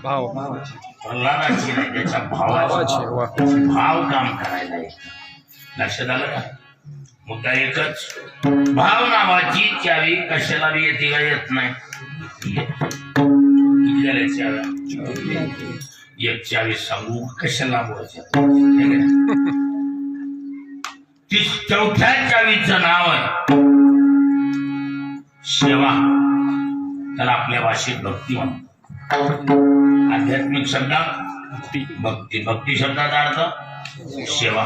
भाव प्रल्हादाची नाही, त्याच्या भावाची. वा भाव काम करायला येत. लक्षात आलं का? मुद्दा एकच, भाव नावाची चावी कशाला बी येते का येत नाही. किती झाल्या चाव्या? एक चावी सांगू कशाला बोलायचं. ती चौथ्या चावीचं नाव आहे सेवा. त्याला आपल्या भाषेत भक्ती म्हणतात. आध्यात्मिक शब्दात भक्ती, भक्ती शब्दाचा अर्थ सेवा.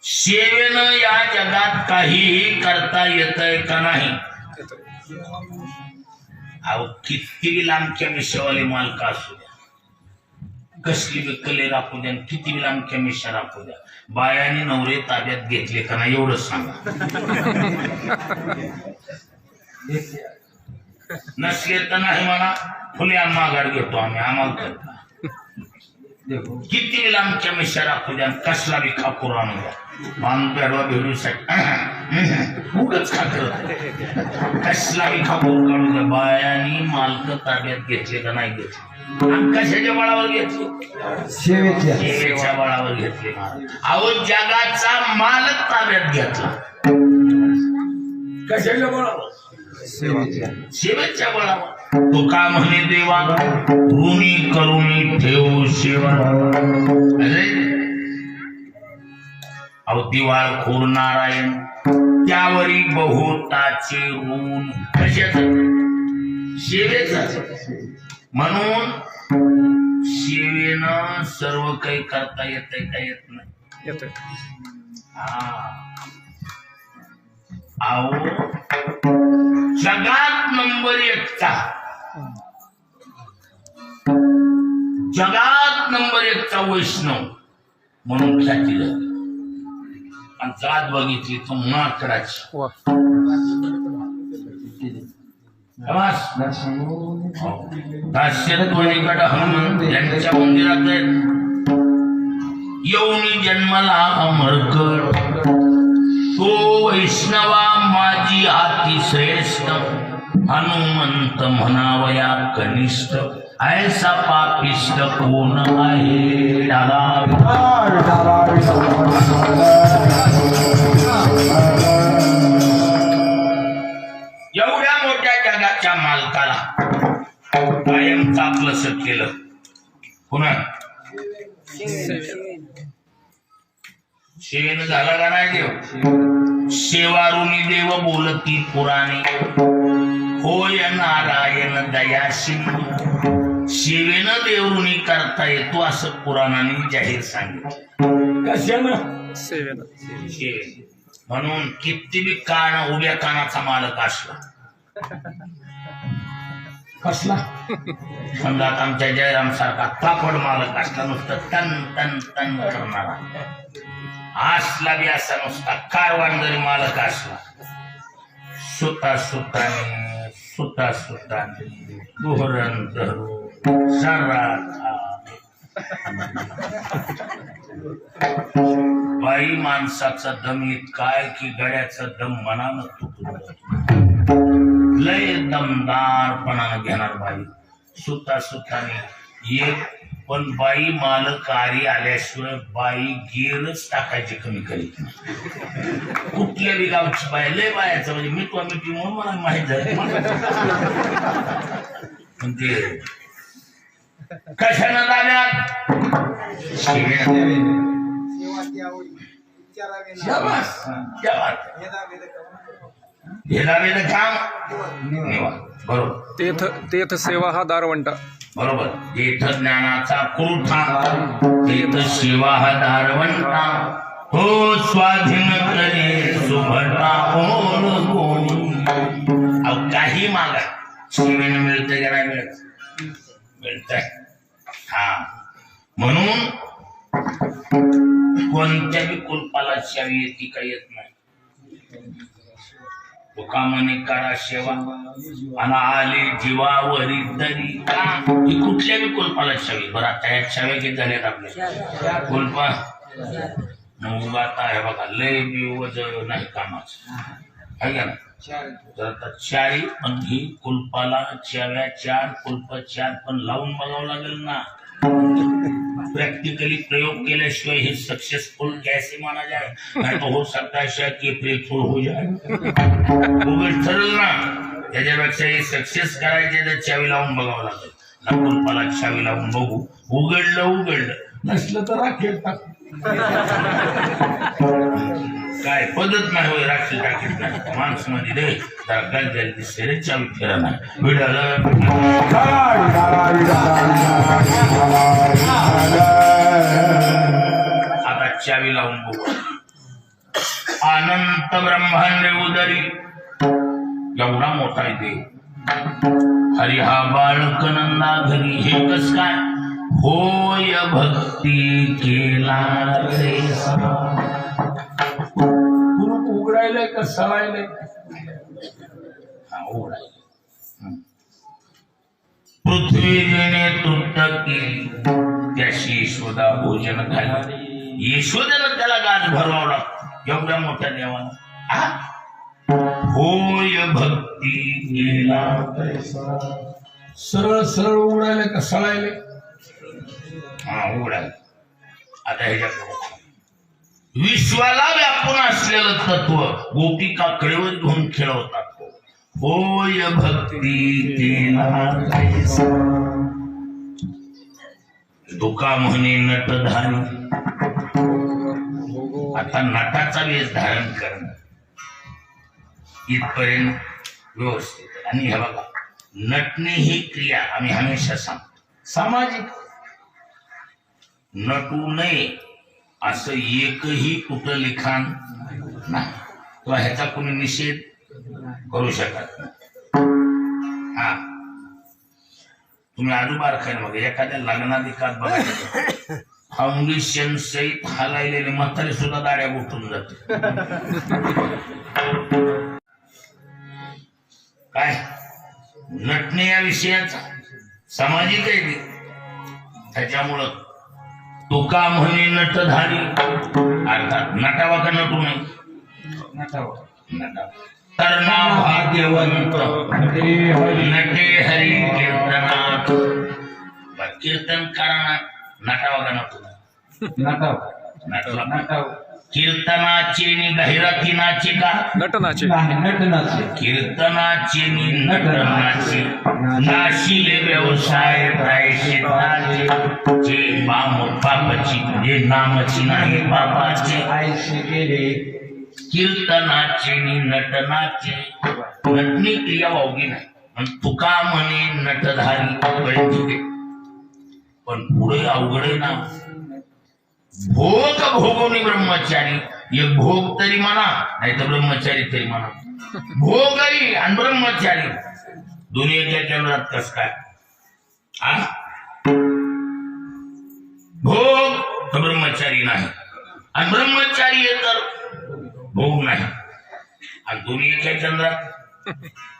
सेवेनं या जगात काहीही करता येतंय का नाही? अहो किती लांबच्या मिशावाले मालक असू द्या, कसली बी कले राखू द्या, किती लांबच्या मिशा राखू द्या, बायाने नवरे ताब्यात घेतले का नाही एवढंच सांगा. नसले तर नाही म्हणा, फुले माघार घेतो आम्ही, आम्हाला करता. किती लांबच्या मिशा राखू द्या, कसला बी खापूर आणू द्या, मान बेडवा भेडूसाठी उगच खाकर, कसला बी खापूर काढू द्या, बायानी मालक ताब्यात घेतले का नाही घेतले. कशाच्या बळावर घेतले? सेवेच्या बळावर घेतले. अहो जगाचा मालक ताब्यात घेतला कशाच्या बळावर? सेवेच्या बळावर. तो का म्हणे देवा ऋणी करुणी ठेवू सेवा. अहो दिवाळखोर नारायण त्यावरी बहुताचे ऋण. कशाच? सेवेच. म्हणून सेवेनं सर्व काही करता येतंय का येत नाही? येतोय. अहो जगात नंबर 1चा, जगात नंबर 1चा वैष्णव म्हणून ख्याती झाली. आणि जात बघितली तर माकडाची. वा दास्यत्वनिकट हनुमंत यांच्या मंदिरात येऊन जन्मला अमरकड. तो वैष्णवा माझी अति श्रेष्ठ, हनुमंत म्हणावया कनिष्ठ. ऐसा पापिष्ट कोण आहे? एवढ्या मोठ्या जगाच्या मालकाला कायम चापलंस केलं पुन्हा. सेवेनं झाला का नाही देव? सेवारुणी देव बोलती पुराणे, होय नारायण दया सिंधू. सेवेनं देवरुणी करता येतो असं पुराणाने जाहीर सांगितलं. कशानं? सेवेनं. सेवेनं. म्हणून किती बी कान उभ्या कानाचा मालक असला, कसला समजा आमच्या जयराम सारखा तापड मालक असला, नुसतं तन तन तन करणारा असला बी असा, नुसता कारवान जरी मालक असला, सुता सुताने सुता सुताने धोरण धरू सर्रात बाई माणसाचा दम इतकाय की गड्याचा दम मनानं तुटून लय दमदारपणानं घेणार बाई. सुता सुताने एक, पण बाई मालक आरी आल्याशिवाय बाई गेरच टाकायची कमी करीत नाही. कुठल्या बी गावची बाय लय बायाचं म्हणजे मिठवा मिठी म्हणून मला माहित झालं. पण ते कशानं जाण्यात भेदाभेद काम बरोबर. तीर्थ सेवा हा दारवंटा. बरोबर. तीर्थ ज्ञानाचा कुरुठा, तीर्थ सेवा हा दारवंटा. हो स्वाधीन करे सुभटा ओढ कोणी. अहो काही मागा, सेवेनं मिळतंय का नाही मिळत? मिळतंय. हा म्हणून कोणत्या बी कुलपाला चावी येते का येत नाही. तुका म्हणे करा सेवा आणि आले जीवावरी तरी का. ही कुठल्या बी कुलपाला चावी. बरं आता या चाव्या किती झाल्यात आपल्या कुलपा? मग आता हे बघा लय बी वज नाही कामाचं आहे का ना. आता चारी पण ही कुलपाला चाव्या 4 कुलप 4 पण लावून बघावं लागेल ना. प्रैक्टिकली प्रयोग केल्याशिवाय हे सक्सेसफुल कैसे माना जाए. नहीं तो हो सकता है शायद कि ब्रेकथ्रू हो जाए. उघड ठरल ना. त्याच्यापेक्षा हे सक्सेस करायचे तर चावी लावून बघावं लागेल ना. कुलपाला चावी लावून बघू. उघडलं नसलं तर राखेल टाक. काय पद्धत नाही होय. राखी टाकीत नाही माणूस मध्ये रे जरा गलगल दिसते रे. चावी फिरा नाही विडाल. आता चावी लावून बघू. अनंत ब्रह्मांड उदरी एवढा मोठा आहे देव. हरी हा बाळक नंदा घरी. हे कस काय होय भक्ती केला रे. उघडायलंय का सळायलंय. हा उघडायला. पृथ्वीने तुटकी त्याशी यशोदा भोजन खाली. यशोदेनं त्याला गाज भरवावला एवढ्या मोठ्या देवाला. होय भक्ती केला. सरळ सरळ उघडायला का सळायले. हा उघडायला. आता ह्याच्या विश्वाला व्यापून असलेलं तत्व गोपिका कडेवर घेऊन खेळवतात. होय भक्ती केला. दुका म्हणे नटधारी. आता नटाचा वेश धारण करणं इथपर्यंत व्यवस्थित. आणि हे बघा नटणे ही क्रिया आम्ही हमेशा सांगतो सामाजिक. नटू नये असं एकही कुठं लिखाण नाही किंवा ह्याचा कोणी निषेध करू शकत नाही. हा तुम्ही आजूबारखाने मग एखाद्या लग्नाधिकात बघायचं फाउंडेशन सहित हालायलेले म्हातारे सुद्धा दाड्या उठून जाते. काय नटणे या विषयाचा सामाजिक आहे ते. त्याच्यामुळं तुका म्हणे नटधारी अर्थात नटावा का नटू नये. नटावा तर ना भाग्यवंत नटे हरी कीर्तनात. कीर्तन करा नटावा का नटू नटावा. कीर्तनाचे नि गहिरती नाचे का नटनाचे. कीर्तनाचे नि नटनाचे. नाशिले व्यवसाय प्रायश्चित्ताचे. जे बापाची जे नामची नाही बापाचे. कीर्तनाचे नि नटनाचे. नटणी क्रिया वावगी नाही. तुका म्हणे नटधारी. पण पुढे अवघड आहे ना. भोग भोगोनी ब्रह्मचारी. एक भोग तरी म्हणा नाही तर ब्रह्मचारी तरी म्हणा. भोगही आणि ब्रह्मचारी दोन्ही एका केंद्रात कस काय. भोग तर ब्रह्मचारी नाही आणि ब्रह्मचारी तर भोग नाही आणि दोन्ही एका केंद्रात.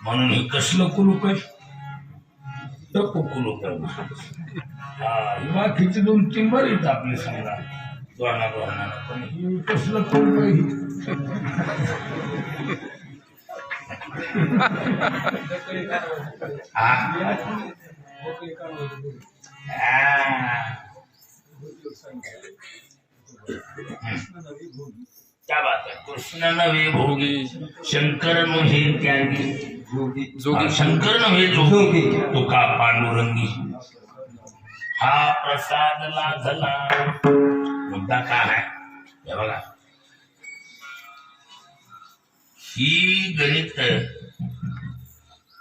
म्हणून हे कसलं कुलूप आहे. कुलूप बाकीचे 2-3 बरेच आपले समजा दोना पण कसलं कुलूप. क्या बात है. कृष्ण नव्हे भोगी शंकर नव्हे त्यागी. शंकर नव्हे जोगी तुका पांडुरंगी. हा प्रसाद लाधला. मुद्दा काय आहे हे बघा. ही गणित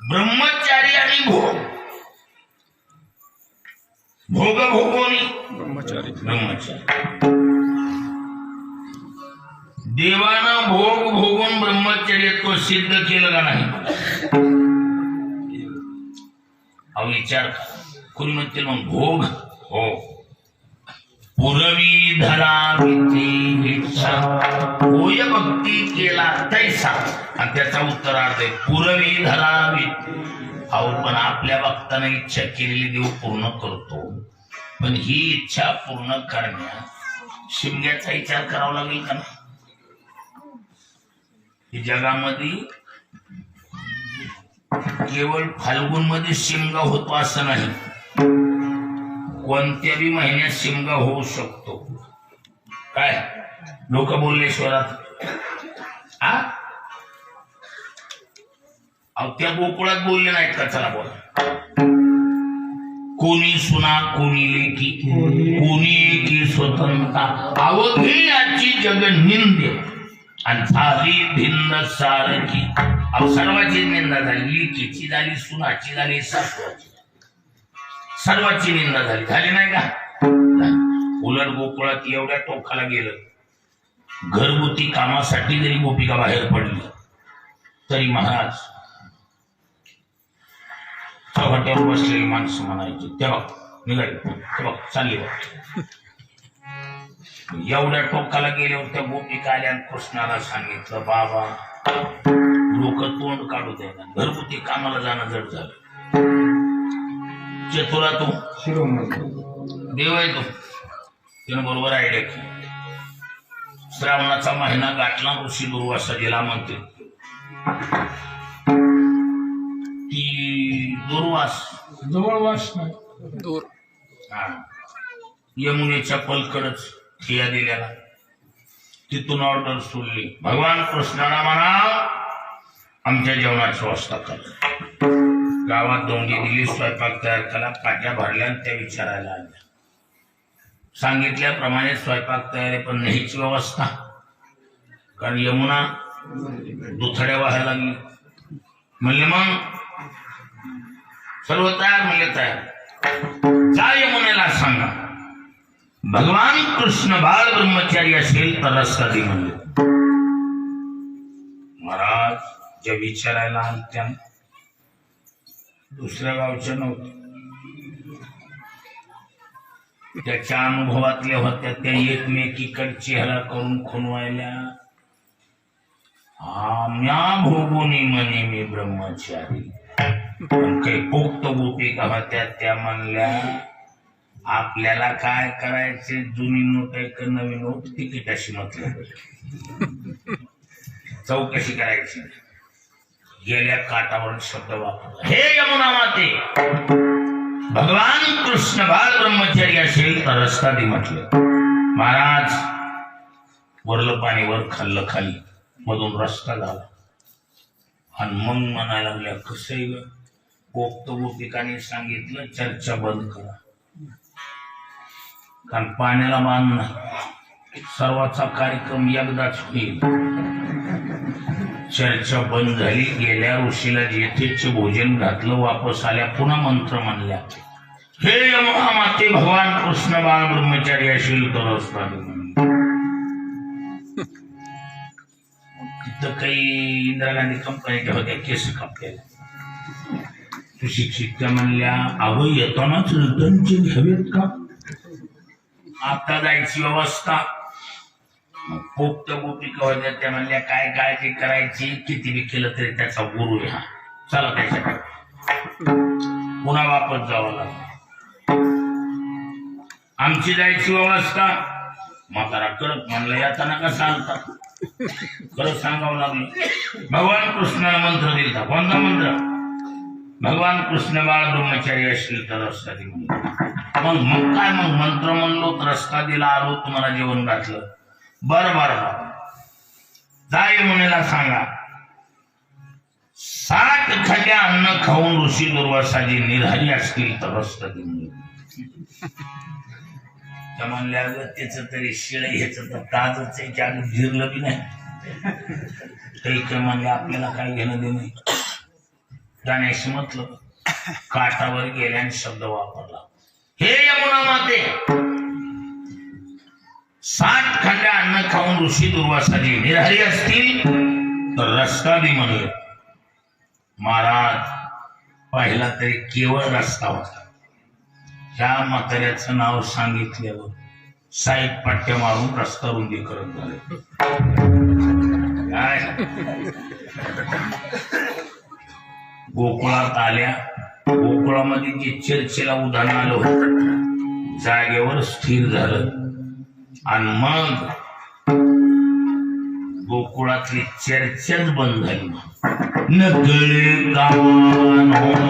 ब्रह्मचारी आणि भोग. भोग भोगोनी ब्रह्मचारी. देवानं भोग भोगून ब्रह्मचर्यत्व सिद्ध केलं का नाही. अहो विचार कोणी म्हणते मग भोग. हो पुरवी धरा इच्छा होय भक्ती केला तैसा. आणि त्याचा उत्तरार्थ आहे पुरवी धरा. अहो पण आपल्या भक्ताने इच्छा केलेली देव पूर्ण करतो. पण ही इच्छा पूर्ण करण्यात शिमग्याचा विचार करावा लागेल का ना. जगामध्ये केवळ फाल्गुन मध्ये शिमगा होतो असं नाही, कोणत्याही महिन्यात शिमगा होऊ शकतो. काय लोक बोलले शहरात त्या गोकुळात बोलले नाहीत का? चला बोला. कोणी सुना कोणी लेकी कोणी की स्वतंत्रता अवघी आजची जगनिंद आणि झाली भिन्न सारखी. सर्वांची निंदा झाली, लेकीची झाली, सुनाची झाली, सासवाची, सर्वांची निंदा झाली. झाली नाही का? उलट गोकुळात एवढ्या टोकाला गेलं, घरगुती कामासाठी जरी गोपिका बाहेर पडली तरी महाराज चौघाट्यावर बसलेली माणसं म्हणायची तेव्हा निघाली, तेव्हा चालली बघ. एवढ्या टोकाला गेल्यावर त्या गोपिका आल्या आणि कृष्णाला सांगितलं, बाबा लोक तोंड काढू द्यायला, घरगुती कामाला जाणं जड झालं. चतुरा तो देव आहे तो, त्यानं बरोबर आयडिया केली. श्रावणाचा महिना गाठला, ऋषी दुर्वासा गेला म्हणते. ती दुर्वास जवळवास दूर यमुनेच्या पलकडच ठिया दिल्याला, तिथून ऑर्डर सोडली. भगवान कृष्णाला म्हणा आमच्या जेवणाची व्यवस्था कर. गावात दोंडी दिली, स्वयंपाक तयार केला, पाट्या भरल्या आणि त्या विचारायला आल्या. सांगितल्याप्रमाणे स्वयंपाक तयार, पण नाहीच व्यवस्था, कारण यमुना दुथड्या व्हायला लागली. म्हणले मग सर्व तयार, म्हणले तयार. जा यमुनेला सांगा भगवान कृष्ण बाळ ब्रह्मचारी असेल तर रस्ता दे म्हणले. महाराज ज्या विचारायला त्या दुसऱ्या गावच्या नव्हत्या, त्याच्या अनुभवातल्या होत्या, त्या एकमेकीकडची ह्याला करून खुनवायल्या. म्या भोगुनी म्हणे मी ब्रह्मचारी. पण काही पोक्त गोपिका होत्या, त्या म्हणल्या आपल्याला काय करायचे, जुनी नोट आहे का नवीन नोट, तिकीटाशी मतलब, चौकशी करायची. गेल्या काठावर शब्द वापरला, हे यमुना माते भगवान कृष्ण बाळ ब्रह्मचारी असेल तर रस्ता दे म्हटलं. महाराज वरलं पाणी वर, खाल्लं खाली, मधून रस्ता झाला. आणि मग म्हणायला लागल्या, कसं ग पोक्त गोपिकाने सांगितलं चर्चा बंद करा, कारण पाण्याला बांध नाही, सर्वाचा कार्यक्रम एकदाच होईल. चर्चा बंद झाली. गेल्या ऋषीला येथेच भोजन घातलं, वापस आल्या, पुन्हा मंत्र म्हणल्या, हे यमुना माते भगवान कृष्ण बाळ ब्रह्मचारी असेल तर रस्ता दे. तिथं काही इंदिरा गांधी कंपनीच्या होत्या, केस कापलेल्या. सुशिक्षित त्या म्हणल्या, अहो येतानाच रिटर्नचे घ्यावेत का, आता जायची व्यवस्था. पोक्त गोपिका होत्या, त्या म्हणल्या काय काळजी करायची, किती बी केलं तरी त्याचा गुरु आहे, चला त्याच्याकडे. पुन्हा वापस जावं लागलं. आमची जायची व्यवस्था. म्हातारा कडक म्हणलं, येताना कसा आलता, खरं सांगावं लागलं. भगवान कृष्णाला मंत्र दिला. कोणता मंत्र? भगवान कृष्ण बाळ ब्रह्मचारी असेल तर रस्ता दे. मग काय, मग मंत्र म्हणलो तर रस्ता दिला, आलो, तुम्हाला जेवण घातलं. बरं बरं बरं, जा यमुनेला सांगा 60 खड्या अन्न खाऊन ऋषी दुर्वासाजी निराहारी असतील तर रस्ता दे. त्या म्हणल्या, त्याच तरी शिळ ह्याच तर ताजच आहे, त्या जिरलं बी नाही. काही म्हणले आपल्याला काय घेणं दे नाही, जाण्याशी मतलब. काठावर गेल्याने शब्द वापरला, हे यमुना माते 60 खंड्या अन्न खाऊन ऋषी दुर्वासाजी निराहारी असतील तर रस्ता दे म्हणले. महाराज पाहिला तरी केवळ रस्ता होता. ह्या म्हाताऱ्याचं नाव सांगितल्यावर साईड पट्ट्या मारून रस्ता रुंदी करत झाले. काय गोकुळात आल्या, गोकुळामध्ये जे चर्चेला उधाण आलं होतं जागेवर स्थिर झालं. आणि मग गोकुळातली चर्चाच बंद झाली. नकळे गावानो